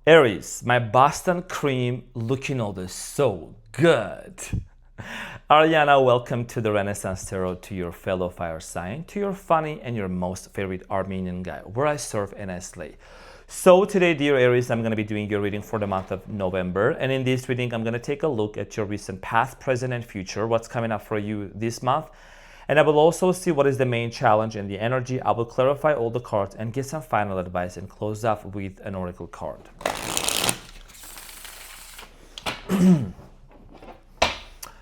Aries, my Boston cream looking over so good. Ariana, welcome to the Renaissance Tarot, to your fellow fire sign, to your funny and your most favorite Armenian guy, where I serve and I slay. So today, dear Aries, I'm going to be doing your reading for the month of November. And in this reading, I'm going to take a look at your recent past, present, and future, what's coming up for you this month. And I will also see what is the main challenge and the energy. I will clarify all the cards and get some final advice and close off with an oracle card.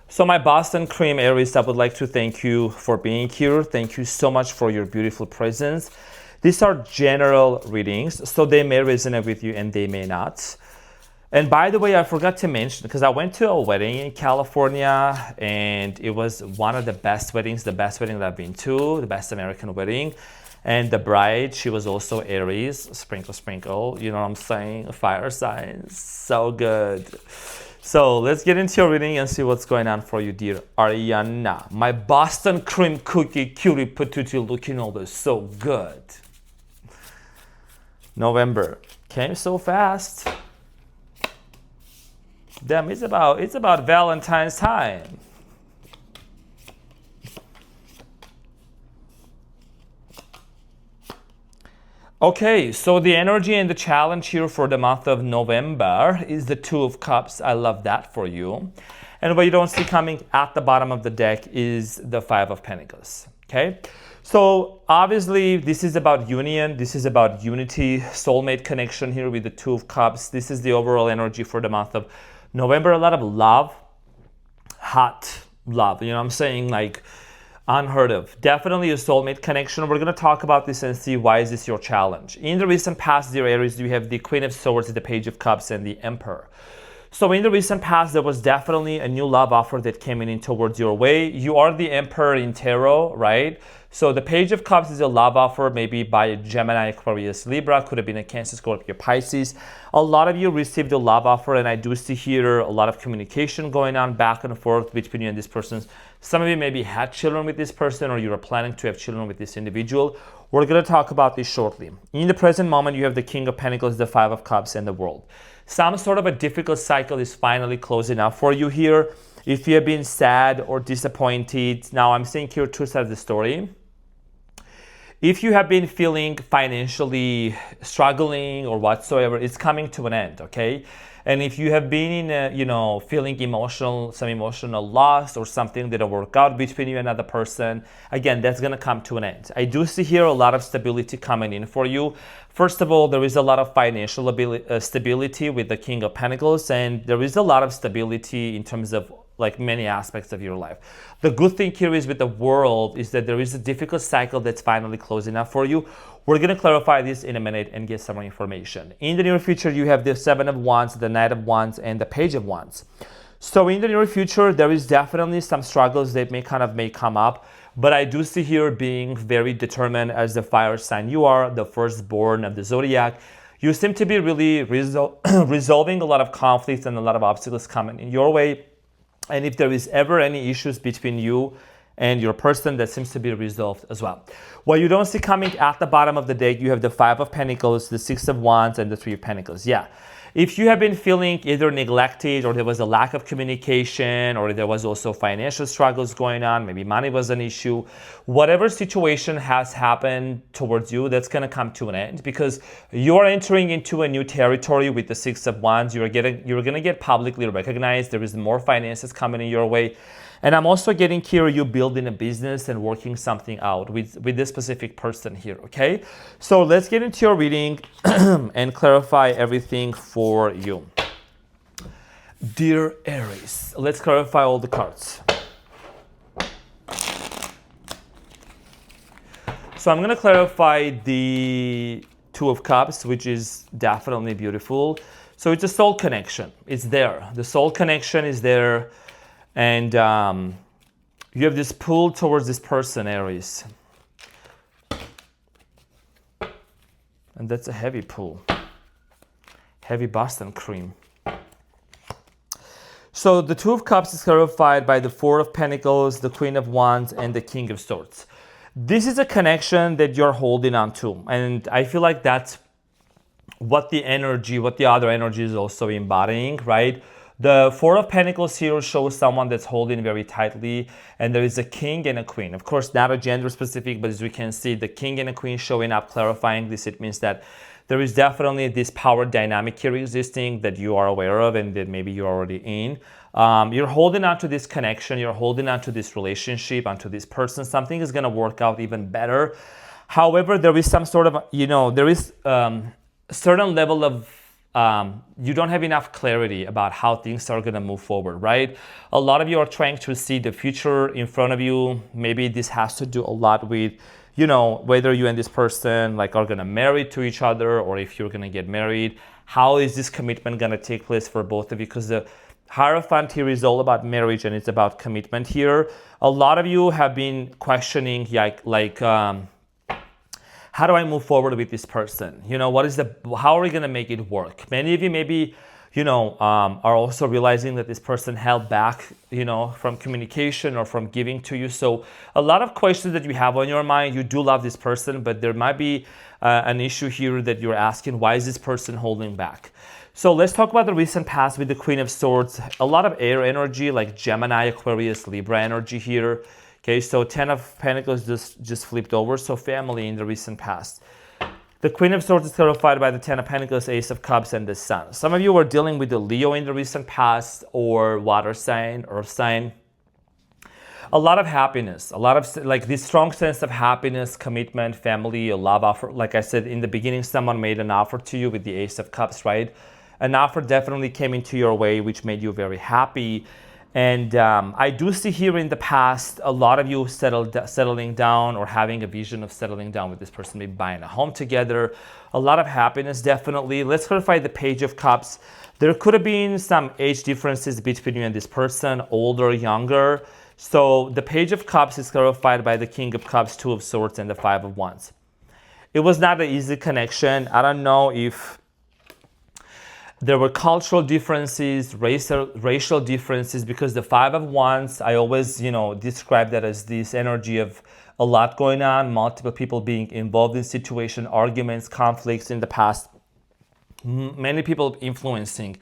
So my Boston cream Aries, I would like to thank you for being here. Thank you so much for your beautiful presence. These are general readings, so they may resonate with you and they may not. And by the way, I forgot to mention, because I went to a wedding in California and it was one of the best weddings, the best wedding that I've been to, the best American wedding. And the bride, she was also Aries, sprinkle, sprinkle, you know what I'm saying? Fire signs, so good. So let's get into your reading and see what's going on for you, dear Ariana. My Boston cream cookie cutie patootie looking over so good. November came so fast. Damn, it's about Valentine's time. Okay, so the energy and the challenge here for the month of November is the Two of Cups. I love that for you. And what you don't see coming at the bottom of the deck is the Five of Pentacles. Okay, so obviously this is about union. This is about unity, soulmate connection here with the Two of Cups. This is the overall energy for the month of November. A lot of love, hot love. You know what I'm saying? Like, unheard of. Definitely a soulmate connection. We're going to talk about this and see why is this your challenge. In the recent past, dear Aries, you have the Queen of Swords, the Page of Cups, and the Emperor. So in the recent past, there was definitely a new love offer that came in towards your way. You are the Emperor in Tarot, right? So the Page of Cups is a love offer, maybe by a Gemini, Aquarius, Libra, could have been a Cancer, Scorpio, Pisces. A lot of you received a love offer, and I do see here a lot of communication going on back and forth between you and this person. Some of you maybe had children with this person, or you are planning to have children with this individual. We're going to talk about this shortly. In the present moment, you have the King of Pentacles, the Five of Cups, and the World. Some sort of a difficult cycle is finally closing up for you here. If you have been sad or disappointed, now I'm saying here two sides of the story. If you have been feeling financially struggling or whatsoever, it's coming to an end, okay? And if you have been in feeling some emotional loss or something that will work out between you and another person, again, that's going to come to an end. I do see here a lot of stability coming in for you. First of all, there is a lot of financial stability with the King of Pentacles, and there is a lot of stability in terms of like many aspects of your life. The good thing here is with the World is that there is a difficult cycle that's finally closing up for you. We're going to clarify this in a minute and get some more information. In the near future, you have the Seven of Wands, the Knight of Wands, and the Page of Wands. So in the near future, there is definitely some struggles that may come up, but I do see here being very determined as the fire sign. You are the firstborn of the zodiac. You seem to be really resolving a lot of conflicts and a lot of obstacles coming in your way. And if there is ever any issues between you and your person, that seems to be resolved as well. What you don't see coming at the bottom of the deck, you have the Five of Pentacles, the Six of Wands, and the Three of Pentacles. Yeah. If you have been feeling either neglected, or there was a lack of communication, or there was also financial struggles going on, maybe money was an issue, whatever situation has happened towards you, that's going to come to an end, because you are entering into a new territory with the Six of Wands. You're going to get publicly recognized. There is more finances coming in your way. And I'm also getting here you building a business and working something out with this specific person here, okay? So let's get into your reading and clarify everything for you. Dear Aries, let's clarify all the cards. So I'm going to clarify the Two of Cups, which is definitely beautiful. So it's a soul connection. It's there. The soul connection is there. And you have this pull towards this person, Aries. And that's a heavy pull. Heavy Boston cream. So the Two of Cups is clarified by the Four of Pentacles, the Queen of Wands, and the King of Swords. This is a connection that you're holding on to. And I feel like that's what the energy, what the other energy is also embodying, right? The Four of Pentacles here shows someone that's holding very tightly, and there is a king and a queen. Of course, not a gender specific, but as we can see, the king and a queen showing up, clarifying this. It means that there is definitely this power dynamic here existing that you are aware of and that maybe you're already in. You're holding on to this connection, you're holding on to this relationship, onto this person. Something is going to work out even better. However, there is some sort of, there is a certain level of you don't have enough clarity about how things are going to move forward, right? A lot of you are trying to see the future in front of you. Maybe this has to do a lot with, whether you and this person like are going to marry to each other, or if you're going to get married. How is this commitment going to take place for both of you? Because the Hierophant here is all about marriage and it's about commitment here. A lot of you have been questioning how do I move forward with this person? How are we going to make it work? Many of you maybe, are also realizing that this person held back, from communication or from giving to you. So a lot of questions that you have on your mind. You do love this person, but there might be an issue here that you're asking, why is this person holding back? So let's talk about the recent past with the Queen of Swords. A lot of air energy, like Gemini, Aquarius, Libra energy here. Okay, so 10 of Pentacles just flipped over. So family in the recent past. The Queen of Swords is clarified by the 10 of Pentacles, Ace of Cups, and the Sun. Some of you were dealing with the Leo in the recent past, or water sign, earth sign. A lot of happiness, a lot of this strong sense of happiness, commitment, family, a love offer. Like I said in the beginning, someone made an offer to you with the Ace of Cups, right? An offer definitely came into your way, which made you very happy. And I do see here in the past, a lot of you settling down or having a vision of settling down with this person, maybe buying a home together. A lot of happiness, definitely. Let's clarify the Page of Cups. There could have been some age differences between you and this person, older, younger. So the Page of Cups is clarified by the King of Cups, Two of Swords, and the Five of Wands. It was not an easy connection. I don't know if there were cultural differences, racial differences, because the Five of Wands, I always, describe that as this energy of a lot going on, multiple people being involved in situation, arguments, conflicts in the past, many people influencing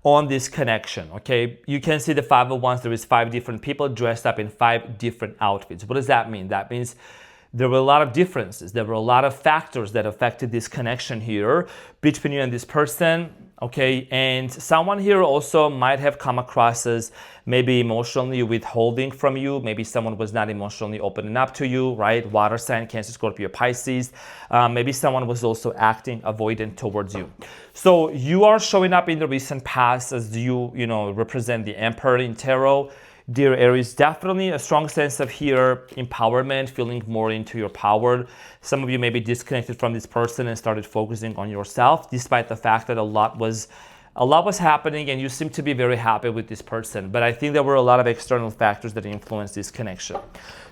on this connection, okay? You can see the Five of Wands, there is 5 different people dressed up in 5 different outfits. What does that mean? That means there were a lot of differences. There were a lot of factors that affected this connection here between you and this person. Okay, and someone here also might have come across as maybe emotionally withholding from you. Maybe someone was not emotionally opening up to you, right? Water sign, Cancer, Scorpio, Pisces. Maybe someone was also acting avoidant towards you. So you are showing up in the recent past as you represent the Emperor in Tarot. Dear Aries, definitely a strong sense of here empowerment, feeling more into your power. Some of you may be disconnected from this person and started focusing on yourself, despite the fact that a lot was happening and you seem to be very happy with this person. But I think there were a lot of external factors that influenced this connection.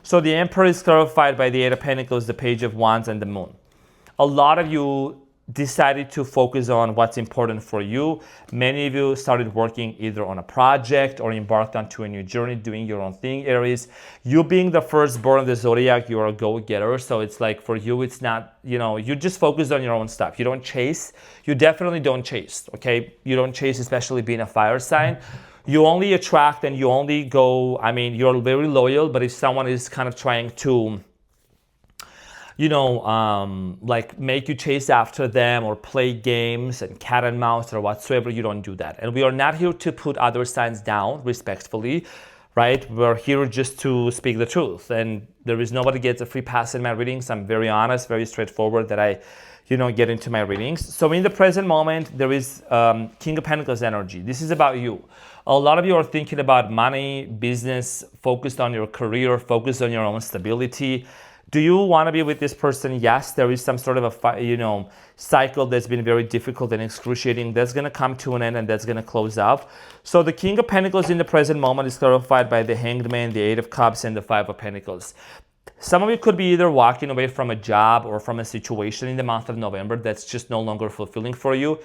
So the Emperor is clarified by the Eight of Pentacles, the Page of Wands, and the Moon. A lot of you decided to focus on what's important for you. Many of you started working either on a project or embarked onto a new journey, doing your own thing, Aries. You being the firstborn of the zodiac, you're a go-getter. So it's like for you, it's not, you just focus on your own stuff. You don't chase. You definitely don't chase, okay? You don't chase, especially being a fire sign. You only attract and you only go, you're very loyal, but if someone is kind of trying to make you chase after them or play games and cat and mouse or whatsoever, you don't do that. And we are not here to put other signs down respectfully, right? We're here just to speak the truth. And there is nobody gets a free pass in my readings. I'm very honest, very straightforward that I, get into my readings. So in the present moment, there is King of Pentacles energy. This is about you. A lot of you are thinking about money, business, focused on your career, focused on your own stability. Do you want to be with this person? Yes, there is some sort of a cycle that's been very difficult and excruciating. That's going to come to an end and that's going to close out. So the King of Pentacles in the present moment is clarified by the Hanged Man, the Eight of Cups, and the Five of Pentacles. Some of you could be either walking away from a job or from a situation in the month of November that's just no longer fulfilling for you.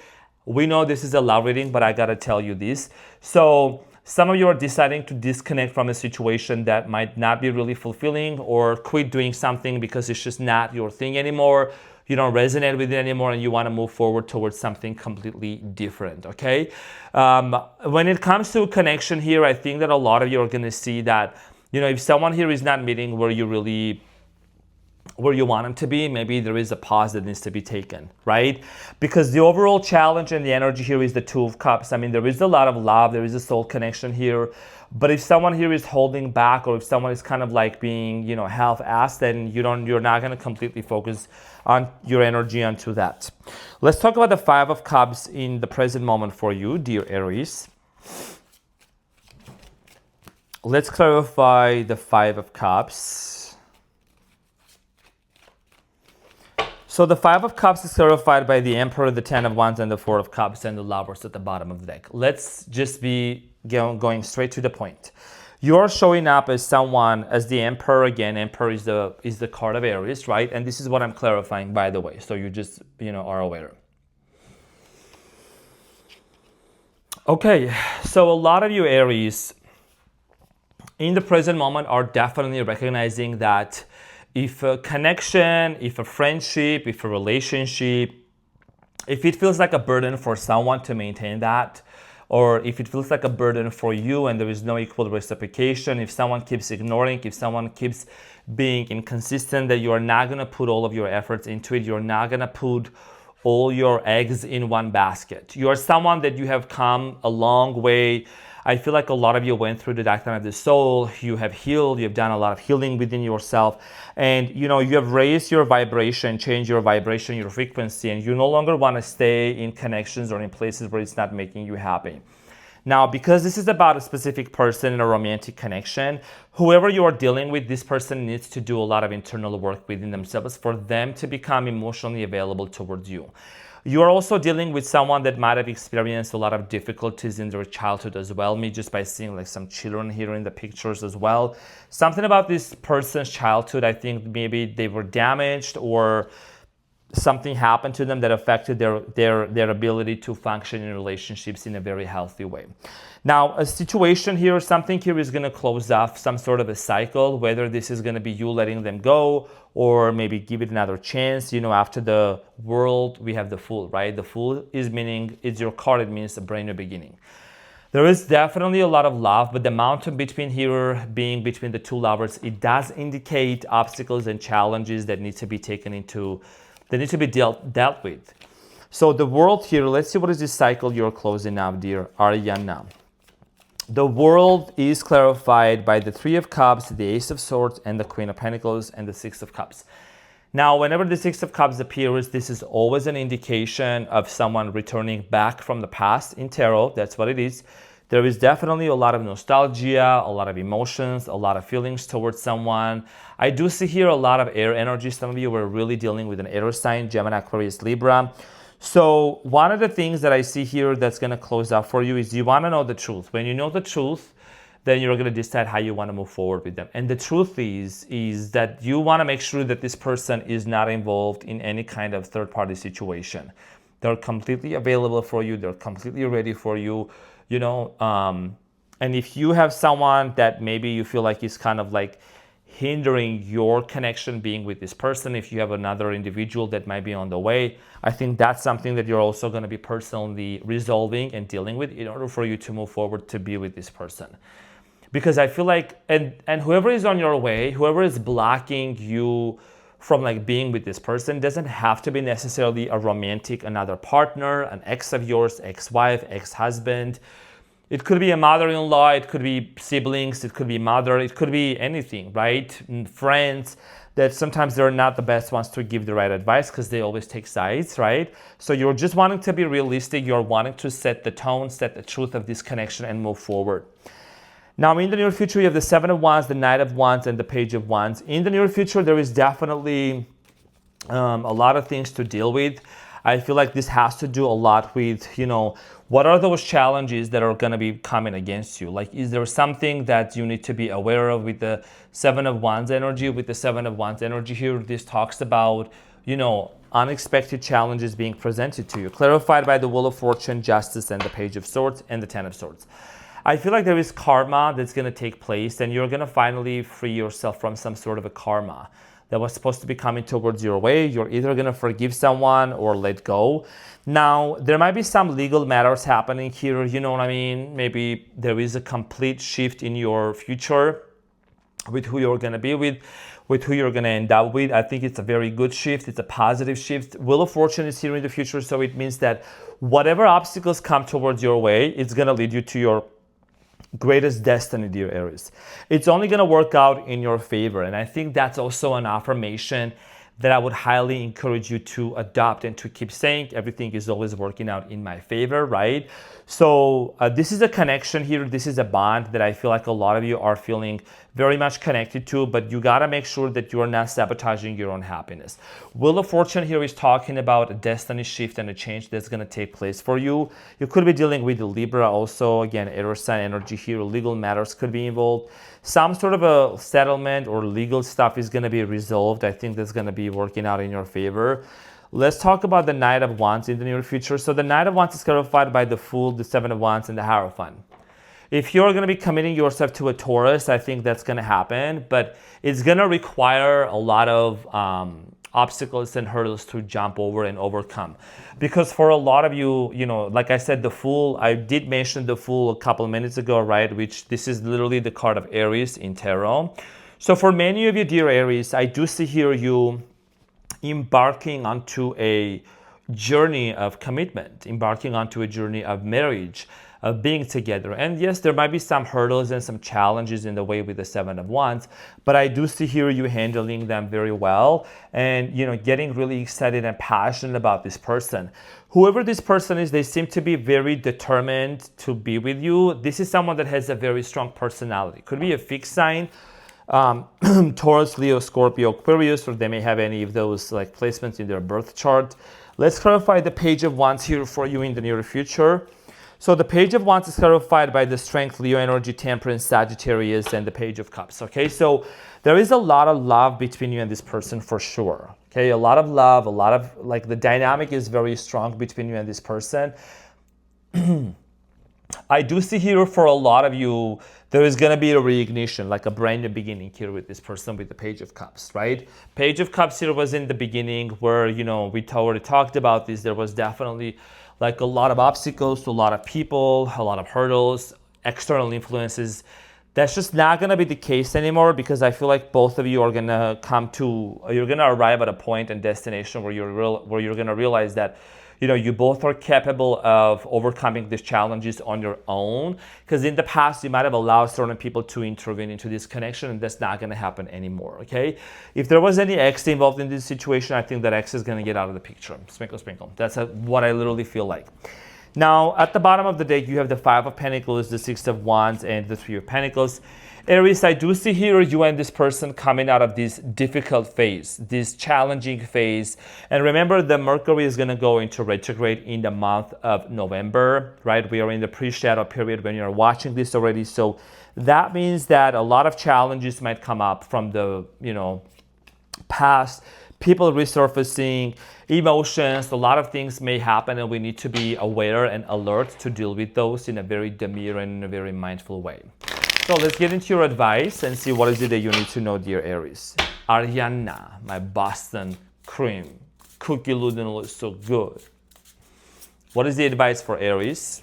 We know this is a love reading, but I got to tell you this. So some of you are deciding to disconnect from a situation that might not be really fulfilling or quit doing something because it's just not your thing anymore. resonate with it anymore, and you want to move forward towards something completely different. Okay. When it comes to connection here, I think that a lot of you are going to see that, if someone here is not meeting where you want them to be, maybe there is a pause that needs to be taken, right? Because the overall challenge and the energy here is the Two of Cups. I mean, there is a lot of love, there is a soul connection here. But if someone here is holding back, or if someone is kind of like being, half-assed, then you're not going to completely focus on your energy onto that. Let's talk about the Five of Cups in the present moment for you, dear Aries. Let's clarify the Five of Cups. So the Five of Cups is clarified by the Emperor, the Ten of Wands, and the Four of Cups, and the Lovers at the bottom of the deck. Let's just be going straight to the point. You're showing up as someone, as the Emperor again. Emperor is the card of Aries, right? And this is what I'm clarifying, by the way, so you just are aware. Okay, so a lot of you Aries in the present moment are definitely recognizing that if a connection, if a friendship, if a relationship, if it feels like a burden for someone to maintain that, or if it feels like a burden for you and there is no equal reciprocation, if someone keeps ignoring, if someone keeps being inconsistent, that you are not going to put all of your efforts into it, you're not going to put all your eggs in one basket. You are someone that you have come a long way. I feel like a lot of you went through the dark night of the soul. You have healed. You have done a lot of healing within yourself. And, you have raised your vibration, changed your vibration, your frequency, and you no longer want to stay in connections or in places where it's not making you happy. Now, because this is about a specific person in a romantic connection, whoever you are dealing with, this person needs to do a lot of internal work within themselves for them to become emotionally available towards you. You are also dealing with someone that might have experienced a lot of difficulties in their childhood as well. Me just by seeing like some children here in the pictures as well. Something about this person's childhood, I think maybe they were damaged or something happened to them that affected their ability to function in relationships in a very healthy way. Now, a situation here, something here is going to close off some sort of a cycle, whether this is going to be you letting them go or maybe give it another chance. After the World, we have the Fool, right? The Fool is meaning, it's your card, it means a brand new beginning. There is definitely a lot of love, but the mountain between here being between the two lovers, it does indicate obstacles and challenges that need to be dealt with. So the World here, let's see what is this cycle you're closing now, dear Ariana. The World is clarified by the Three of Cups, the Ace of Swords, and the Queen of Pentacles, and the Six of Cups. Now, whenever the Six of Cups appears, this is always an indication of someone returning back from the past in tarot. That's what it is. There is definitely a lot of nostalgia, a lot of emotions, a lot of feelings towards someone. I do see here a lot of air energy. Some of you were really dealing with an air sign, Gemini, Aquarius, Libra. So one of the things that I see here that's going to close out for you is you want to know the truth. When you know the truth, then you're going to decide how you want to move forward with them. And the truth is that you want to make sure that this person is not involved in any kind of third-party situation. They're completely available for you. They're completely ready for you, and if you have someone that maybe you feel like is kind of like hindering your connection being with this person, if you have another individual that might be on the way, I think that's something that you're also going to be personally resolving and dealing with in order for you to move forward to be with this person. Because I feel like, and whoever is on your way, whoever is blocking you from like being with this person, doesn't have to be necessarily a romantic, another partner, an ex of yours, ex-wife, ex-husband. It could be a mother-in-law, it could be siblings, it could be mother, it could be anything, right? Friends that sometimes they're not the best ones to give the right advice because they always take sides, right? So you're just wanting to be realistic, you're wanting to set the tone, set the truth of this connection and move forward. Now, in the near future, you have the Seven of Wands, the Knight of Wands, and the Page of Wands. In the near future, there is definitely a lot of things to deal with. I feel like this has to do a lot with, what are those challenges that are going to be coming against you? Like, is there something that you need to be aware of with the Seven of Wands energy? With the Seven of Wands energy here, this talks about, unexpected challenges being presented to you, clarified by the Wheel of Fortune, Justice, and the Page of Swords, and the Ten of Swords. I feel like there is karma that's going to take place and you're going to finally free yourself from some sort of a karma. that was supposed to be coming towards your way. You're either going to forgive someone or let go. Now, there might be some legal matters happening here, you know what I mean? Maybe there is a complete shift in your future with who you're going to be with who you're going to end up with. I think it's a very good shift. It's a positive shift. Wheel of Fortune is here in the future, so it means that whatever obstacles come towards your way, it's going to lead you to your greatest destiny, dear Aries. It's only going to work out in your favor. And I think that's also an affirmation that I would highly encourage you to adopt and to keep saying. Everything is always working out in my favor, right? So this is a connection here. This is a bond that I feel like a lot of you are feeling very much connected to, but you got to make sure that you are not sabotaging your own happiness. Wheel of Fortune here is talking about a destiny shift and a change that's going to take place for you. You could be dealing with the Libra also. Again, air sign energy here. Legal matters could be involved. Some sort of a settlement or legal stuff is going to be resolved. I think that's going to be working out in your favor. Let's talk about the Knight of Wands in the near future. So the Knight of Wands is clarified by the Fool, the Seven of Wands, and the Hierophant. If you're going to be committing yourself to a Taurus, I think that's going to happen, but it's going to require a lot of obstacles and hurdles to jump over and overcome. Because for a lot of you, you know, like I said, the Fool, I did mention the Fool a couple of minutes ago, right? Which this is literally the card of Aries in tarot. So for many of you, dear Aries, I do see here you embarking onto a journey of commitment, embarking onto a journey of marriage, of being together. And yes, there might be some hurdles and some challenges in the way with the Seven of Wands, but I do see here you handling them very well and, you know, getting really excited and passionate about this person. Whoever this person is, they seem to be very determined to be with you. This is someone that has a very strong personality. Could be a fixed sign, Taurus, Leo, Scorpio, Aquarius, or they may have any of those like placements in their birth chart. Let's clarify the Page of Wands here for you in the near future. So the Page of Wands is clarified by the Strength, Leo energy, Temperance, Sagittarius, and the Page of Cups. Okay, so there is a lot of love between you and this person for sure. Okay, a lot of love, a lot of like the dynamic is very strong between you and this person. I do see here for a lot of you, there is going to be a reignition, like a brand new beginning here with this person with the Page of Cups, right? Page of Cups here was in the beginning where, you know, we already talked about this. There was definitely like a lot of obstacles to a lot of people, a lot of hurdles, external influences. That's just not going to be the case anymore because I feel like both of you are going to you're going to arrive at a point and destination where you're going to realize that, you know, you both are capable of overcoming these challenges on your own. Because in the past, you might have allowed certain people to intervene into this connection, and that's not going to happen anymore, okay? If there was any ex involved in this situation, I think that ex is going to get out of the picture. Sprinkle, sprinkle. That's what I literally feel like. Now, at the bottom of the deck, you have the Five of Pentacles, the Six of Wands, and the Three of Pentacles. Aries, I do see here you and this person coming out of this difficult phase, this challenging phase. And remember, the Mercury is going to go into retrograde in the month of November, right? We are in the pre-shadow period when you're watching this already. So that means that a lot of challenges might come up from the, you know, past, people resurfacing, emotions, a lot of things may happen, and we need to be aware and alert to deal with those in a very demure and in a very mindful way. So let's get into your advice and see what is it that you need to know, dear Aries. Ariana, my Boston cream. Cookie Luden looks so good. What is the advice for Aries?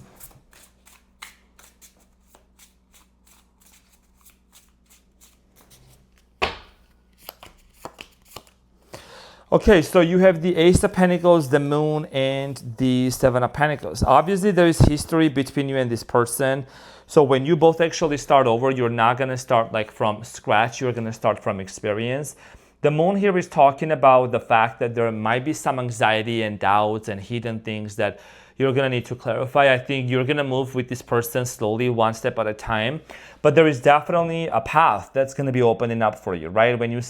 Okay, so you have the Ace of Pentacles, the Moon, and the Seven of Pentacles. Obviously, there is history between you and this person. So when you both actually start over, you're not going to start like from scratch. You're going to start from experience. The Moon here is talking about the fact that there might be some anxiety and doubts and hidden things that you're going to need to clarify. I think you're going to move with this person slowly, one step at a time. But there is definitely a path that's going to be opening up for you, right? When you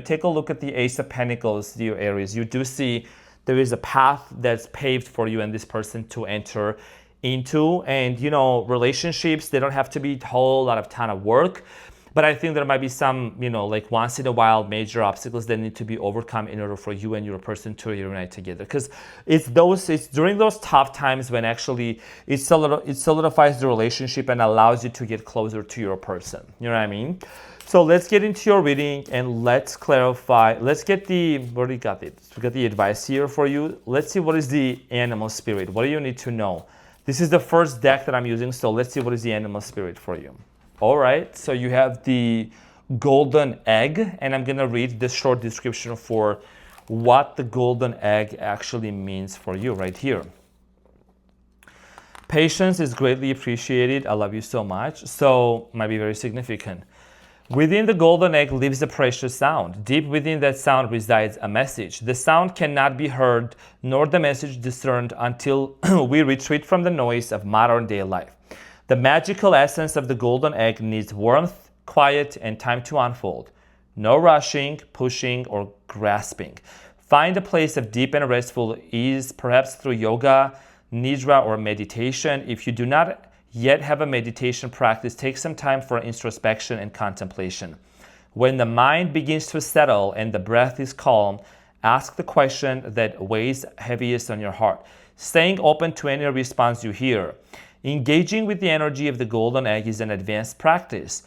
take a look at the Ace of Pentacles, dear Aries, you do see there is a path that's paved for you and this person to enter into. And, you know, relationships, they don't have to be a whole lot of ton of work. But I think there might be some, like once in a while major obstacles that need to be overcome in order for you and your person to reunite together. Because it's during those tough times when actually it solidifies the relationship and allows you to get closer to your person. You know what I mean? So let's get into your reading and let's clarify. Let's get we got the advice here for you. Let's see what is the animal spirit. What do you need to know? This is the first deck that I'm using, so let's see what is the animal spirit for you. All right, so you have the golden egg, and I'm gonna read this short description for what the golden egg actually means for you right here. Patience is greatly appreciated. I love you so much. So might be very significant. Within the golden egg lives a precious sound. Deep within that sound resides a message. The sound cannot be heard, nor the message discerned until we retreat from the noise of modern day life. The magical essence of the golden egg needs warmth, quiet, and time to unfold. No rushing, pushing, or grasping. Find a place of deep and restful ease, perhaps through yoga, nidra, or meditation. If you do not yet have a meditation practice, take some time for introspection and contemplation. When the mind begins to settle and the breath is calm, ask the question that weighs heaviest on your heart, staying open to any response you hear. Engaging with the energy of the golden egg is an advanced practice.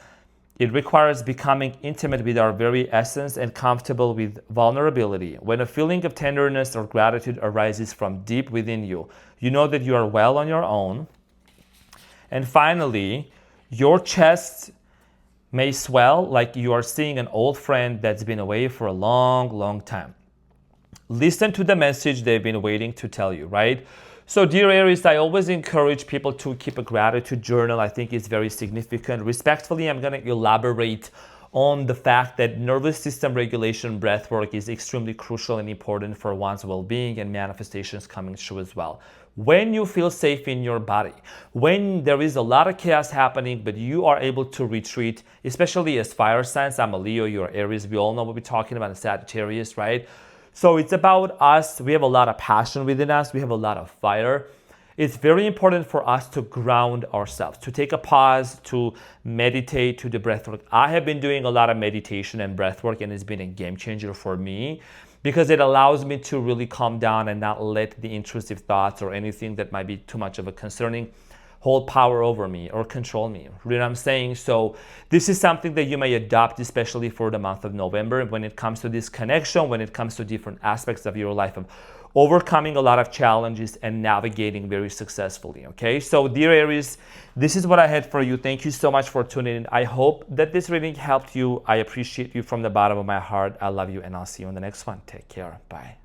It requires becoming intimate with our very essence and comfortable with vulnerability. When a feeling of tenderness or gratitude arises from deep within you, you know that you are well on your own. And finally, your chest may swell like you are seeing an old friend that's been away for a long, long time. Listen to the message they've been waiting to tell you, right? So dear Aries, I always encourage people to keep a gratitude journal. I think it's very significant. Respectfully, I'm going to elaborate on the fact that nervous system regulation breath work is extremely crucial and important for one's well-being and manifestations coming true as well. When you feel safe in your body, when there is a lot of chaos happening, but you are able to retreat, especially as fire signs. I'm a Leo, you're Aries. We all know what we're talking about in Sagittarius, right? So it's about us. We have a lot of passion within us. We have a lot of fire. It's very important for us to ground ourselves, to take a pause, to meditate, to the breath work. I have been doing a lot of meditation and breath work, and it's been a game changer for me because it allows me to really calm down and not let the intrusive thoughts or anything that might be too much of a concerning hold power over me or control me. You know what I'm saying? So this is something that you may adopt, especially for the month of November, when it comes to this connection, when it comes to different aspects of your life, of overcoming a lot of challenges and navigating very successfully. Okay, so dear Aries, this is what I had for you. Thank you so much for tuning in. I hope that this reading helped you. I appreciate you from the bottom of my heart. I love you, and I'll see you in the next one. Take care. Bye.